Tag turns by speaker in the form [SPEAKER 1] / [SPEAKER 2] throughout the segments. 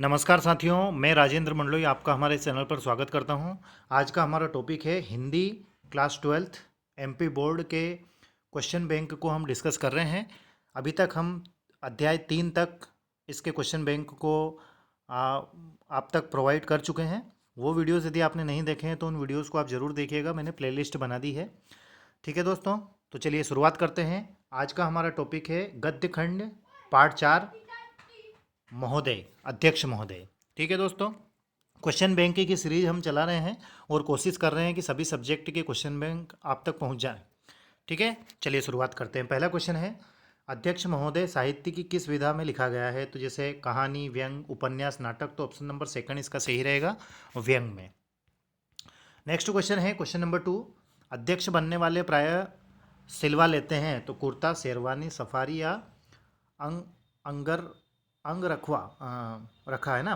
[SPEAKER 1] नमस्कार साथियों, मैं राजेंद्र मंडलोई आपका हमारे चैनल पर स्वागत करता हूं। आज का हमारा टॉपिक है Hindi class 12th MP board के क्वेश्चन बैंक को हम डिस्कस कर रहे हैं। अभी तक हम अध्याय 3 तक इसके क्वेश्चन बैंक को आप तक प्रोवाइड कर चुके हैं। वो वीडियोस यदि आपने नहीं देखे हैं तो उन वीडियोस को आप ज़रूर देखिएगा, मैंने प्लेलिस्ट बना दी है। ठीक है दोस्तों, तो चलिए शुरुआत करते हैं। आज का हमारा टॉपिक है गद्य खंड पार्ट 4 महोदय, अध्यक्ष महोदय। ठीक है दोस्तों, क्वेश्चन बैंक की सीरीज हम चला रहे हैं और कोशिश कर रहे हैं कि सभी सब्जेक्ट के क्वेश्चन बैंक आप तक पहुंच जाए। ठीक है, चलिए शुरुआत करते हैं। पहला क्वेश्चन है, अध्यक्ष महोदय साहित्य की किस विधा में लिखा गया है? तो जैसे कहानी, व्यंग, उपन्यास, नाटक, तो ऑप्शन नंबर सेकंड इसका सही रहेगा, व्यंग में। नेक्स्ट क्वेश्चन है क्वेश्चन नंबर 2, अध्यक्ष बनने वाले प्राय सिलवा लेते हैं, तो कुर्ता, शेरवानी, सफारी या अंग अंगर अंग रखवा रखा है ना,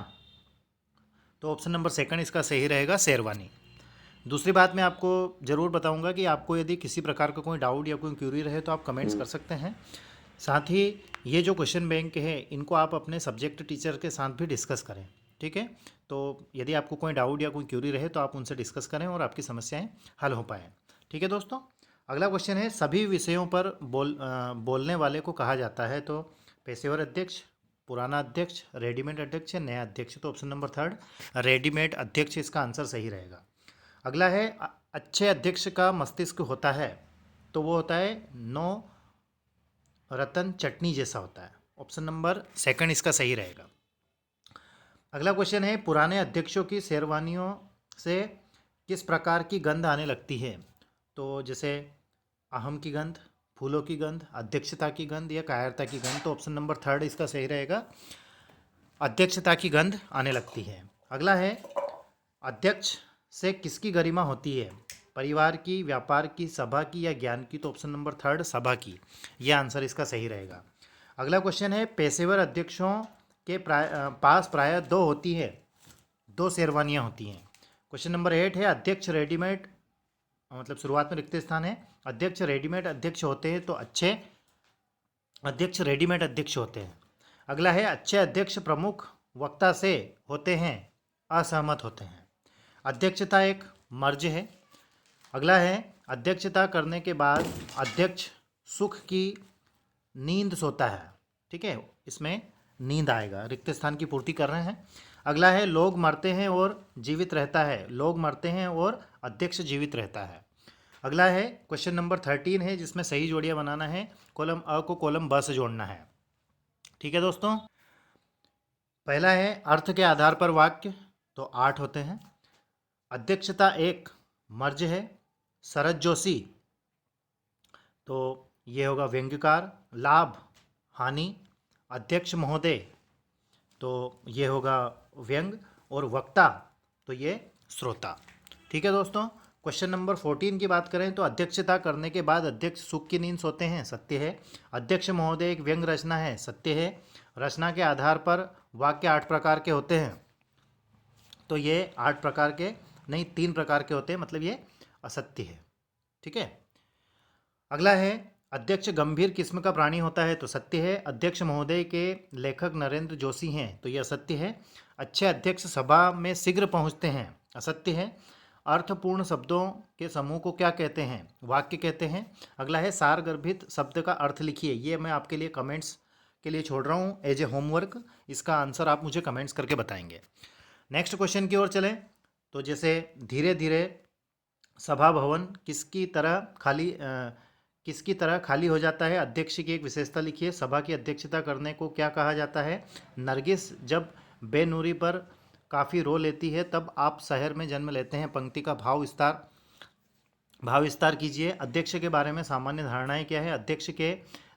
[SPEAKER 1] तो ऑप्शन नंबर सेकंड इसका सही रहेगा, शेरवानी। दूसरी बात मैं आपको ज़रूर बताऊंगा कि आपको यदि किसी प्रकार का कोई डाउट या कोई क्यूरी रहे तो आप कमेंट्स कर सकते हैं। साथ ही ये जो क्वेश्चन बैंक है इनको आप अपने सब्जेक्ट टीचर के साथ भी डिस्कस करें। ठीक है, तो यदि आपको कोई डाउट या कोई क्यूरी रहे तो आप उनसे डिस्कस करें और आपकी समस्याएं हल हो पाएँ। ठीक है दोस्तों, अगला क्वेश्चन है, सभी विषयों पर बोलने वाले को कहा जाता है? तो पेशेवर अध्यक्ष, पुराना अध्यक्ष, रेडीमेड अध्यक्ष या नया अध्यक्ष, तो ऑप्शन नंबर थर्ड रेडीमेड अध्यक्ष इसका आंसर सही रहेगा। अगला है, अच्छे अध्यक्ष का मस्तिष्क होता है, तो वो होता है नौ रतन चटनी जैसा होता है, ऑप्शन नंबर सेकंड इसका सही रहेगा। अगला क्वेश्चन है, पुराने अध्यक्षों की शेरवानियों से किस प्रकार की गंध आने लगती है? तो जैसे अहम की गंध, फूलों की गंध, अध्यक्षता की गंध या कायरता की गंध, तो ऑप्शन नंबर थर्ड इसका सही रहेगा, अध्यक्षता की गंध आने लगती है। अगला है, अध्यक्ष से किसकी गरिमा होती है? परिवार की, व्यापार की, सभा की या ज्ञान की, तो ऑप्शन नंबर थर्ड सभा की, यह आंसर इसका सही रहेगा। अगला क्वेश्चन है, पेशेवर अध्यक्षों के पास प्राय दो होती है, दो शेरवानियाँ होती हैं। क्वेश्चन नंबर 8 है, अध्यक्ष रेडीमेड, मतलब शुरुआत में रिक्त स्थान है, अध्यक्ष रेडीमेड अध्यक्ष होते हैं, तो अच्छे अध्यक्ष रेडीमेड अध्यक्ष होते हैं। अगला है, अच्छे अध्यक्ष प्रमुख वक्ता से होते हैं, असहमत होते हैं। अध्यक्षता एक मर्ज है। अगला है, अध्यक्षता करने के बाद अध्यक्ष सुख की नींद सोता है। ठीक है, इसमें नींद आएगा, रिक्त स्थान की पूर्ति कर रहे हैं। अगला है, लोग मरते हैं और जीवित रहता है, लोग मरते हैं और अध्यक्ष जीवित रहता है। अगला है क्वेश्चन नंबर 13 है, जिसमें सही जोड़ियाँ बनाना है, कॉलम अ को कॉलम ब से जोड़ना है। ठीक है दोस्तों, पहला है, अर्थ के आधार पर वाक्य, तो 8 होते हैं। अध्यक्षता एक मर्ज है। शरद जोशी, तो ये होगा व्यंग्यकार। लाभ, हानि। अध्यक्ष महोदय, तो ये होगा व्यंग। और वक्ता, तो ये श्रोता। ठीक है दोस्तों, क्वेश्चन नंबर 14 की बात करें तो अध्यक्षता करने के बाद अध्यक्ष सुख की नींद सोते हैं, सत्य है। अध्यक्ष महोदय एक व्यंग रचना है, सत्य है। रचना के आधार पर वाक्य 8 प्रकार के होते हैं, तो ये 8 प्रकार के नहीं, 3 प्रकार के होते हैं, मतलब ये असत्य है। ठीक है, अगला है, अध्यक्ष गंभीर किस्म का प्राणी होता है, तो सत्य है। अध्यक्ष महोदय के लेखक नरेंद्र जोशी हैं, तो ये असत्य है। अच्छे अध्यक्ष सभा में शीघ्र पहुंचते हैं, असत्य है। अर्थपूर्ण शब्दों के समूह को क्या कहते हैं? वाक्य कहते हैं। अगला है, सारगर्भित शब्द का अर्थ लिखिए, ये मैं आपके लिए कमेंट्स के लिए छोड़ रहा हूँ एज ए होमवर्क, इसका आंसर आप मुझे कमेंट्स करके बताएंगे। नेक्स्ट क्वेश्चन की ओर चलें, तो जैसे धीरे धीरे सभा भवन किसकी तरह खाली हो जाता है? अध्यक्ष की एक विशेषता लिखिए। सभा की अध्यक्षता करने को क्या कहा जाता है? नरगिस जब बेनूरी पर काफ़ी रो लेती है तब आप शहर में जन्म लेते हैं। पंक्ति का भाव विस्तार कीजिए। अध्यक्ष के बारे में सामान्य धारणाएं क्या है? अध्यक्ष के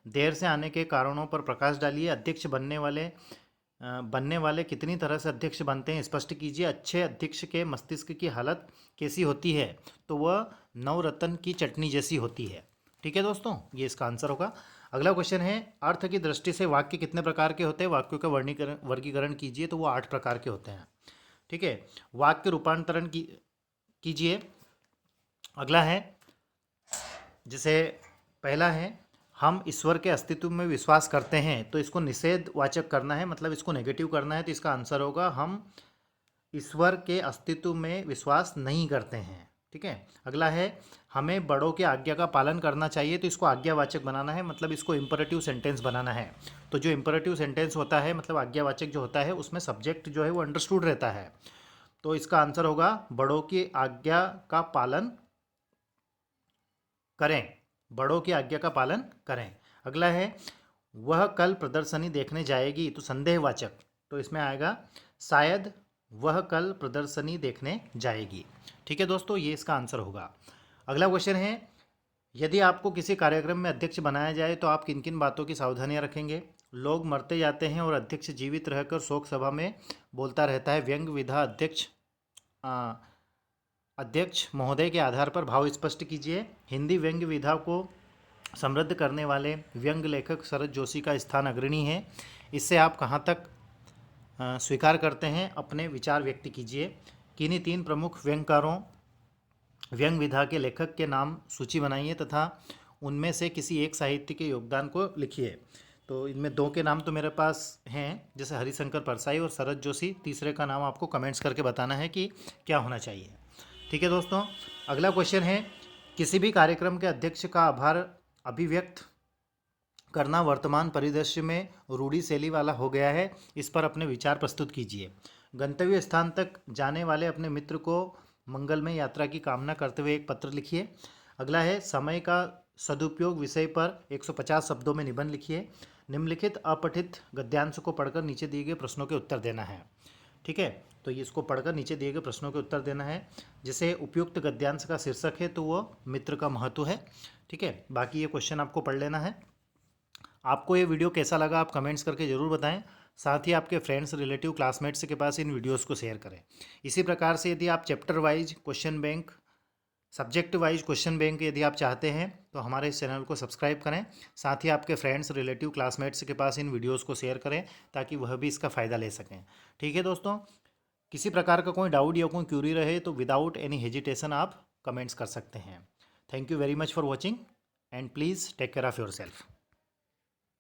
[SPEAKER 1] देर से आने के कारणों पर प्रकाश डालिए। अध्यक्ष बनने वाले कितनी तरह से अध्यक्ष बनते हैं, स्पष्ट कीजिए। अच्छे अध्यक्ष के मस्तिष्क की हालत कैसी होती है? तो वह नवरत्न की चटनी जैसी होती है। ठीक है दोस्तों, ये इसका आंसर होगा। अगला क्वेश्चन है, अर्थ की दृष्टि से वाक्य कितने प्रकार के होते हैं? वाक्यों का वर्गीकरण कीजिए, तो वो 8 प्रकार के होते हैं। ठीक है, वाक्य रूपांतरण कीजिए। अगला है, जैसे पहला है, हम ईश्वर के अस्तित्व में विश्वास करते हैं, तो इसको निषेधवाचक करना है, मतलब इसको नेगेटिव करना है। तो इसका आंसर होगा हम ईश्वर के अस्तित्व में विश्वास नहीं करते हैं। ठीक है। अगला है हमें बड़ों की आज्ञा का पालन करना चाहिए, तो इसको आज्ञावाचक बनाना है, मतलब इसको इम्परेटिव सेंटेंस बनाना है। तो जो इम्परेटिव सेंटेंस होता है, मतलब आज्ञावाचक जो होता है, उसमें सब्जेक्ट जो है वो अंडरस्टूड रहता है। तो इसका आंसर होगा बड़ों की आज्ञा का पालन करें, बड़ों की आज्ञा का पालन करें। अगला है वह कल प्रदर्शनी देखने जाएगी, तो संदेहवाचक, तो इसमें आएगा शायद वह कल प्रदर्शनी देखने जाएगी। ठीक है दोस्तों, ये इसका आंसर होगा। अगला क्वेश्चन है यदि आपको किसी कार्यक्रम में अध्यक्ष बनाया जाए तो आप किन किन बातों की सावधानियां रखेंगे? लोग मरते जाते हैं और अध्यक्ष जीवित रहकर शोक सभा में बोलता रहता है। व्यंग विधा अध्यक्ष महोदय के आधार पर भाव स्पष्ट कीजिए। हिंदी व्यंग्य विधा को समृद्ध करने वाले व्यंग लेखक शरद जोशी का स्थान अग्रणी है। इससे आप कहाँ तक स्वीकार करते हैं? अपने विचार व्यक्त कीजिए। किन्हीं 3 प्रमुख व्यंगकारों व्यंग विधा के लेखक के नाम सूची बनाइए तथा उनमें से किसी एक साहित्य के योगदान को लिखिए। तो इनमें 2 के नाम तो मेरे पास हैं, जैसे हरिशंकर परसाई और शरद जोशी। तीसरे का नाम आपको कमेंट्स करके बताना है कि क्या होना चाहिए। ठीक है दोस्तों, अगला क्वेश्चन है किसी भी कार्यक्रम के अध्यक्ष का आभार अभिव्यक्त करना वर्तमान परिदृश्य में रूढ़ी शैली वाला हो गया है। इस पर अपने विचार प्रस्तुत कीजिए। गंतव्य स्थान तक जाने वाले अपने मित्र को मंगलमय यात्रा की कामना करते हुए एक पत्र लिखिए। अगला है समय का सदुपयोग विषय पर 150 शब्दों में निबंध लिखिए। निम्नलिखित अपठित गद्यांश को पढ़कर नीचे दिए गए प्रश्नों के उत्तर देना है। ठीक है, तो ये इसको पढ़कर नीचे दिए गए प्रश्नों के उत्तर देना है। जैसे उपयुक्त गद्यांश का शीर्षक है तो वो मित्र का महत्व है। ठीक है, बाकी ये क्वेश्चन आपको पढ़ लेना है। आपको ये वीडियो कैसा लगा आप कमेंट्स करके ज़रूर बताएं। साथ ही आपके फ्रेंड्स, रिलेटिव, क्लासमेट्स के पास इन वीडियोस को शेयर करें। इसी प्रकार से यदि आप chapter wise question bank, subject wise question bank यदि आप चाहते हैं तो हमारे इस चैनल को सब्सक्राइब करें। साथ ही आपके फ्रेंड्स, रिलेटिव, क्लासमेट्स के पास इन वीडियोस को शेयर करें ताकि वह भी इसका फ़ायदा ले सकें। ठीक है दोस्तों, किसी प्रकार का कोई डाउट या कोई क्यूरी रहे तो विदाउट एनी हेजिटेशन आप कमेंट्स कर सकते हैं। Thank you very much for watching and please take care of your self.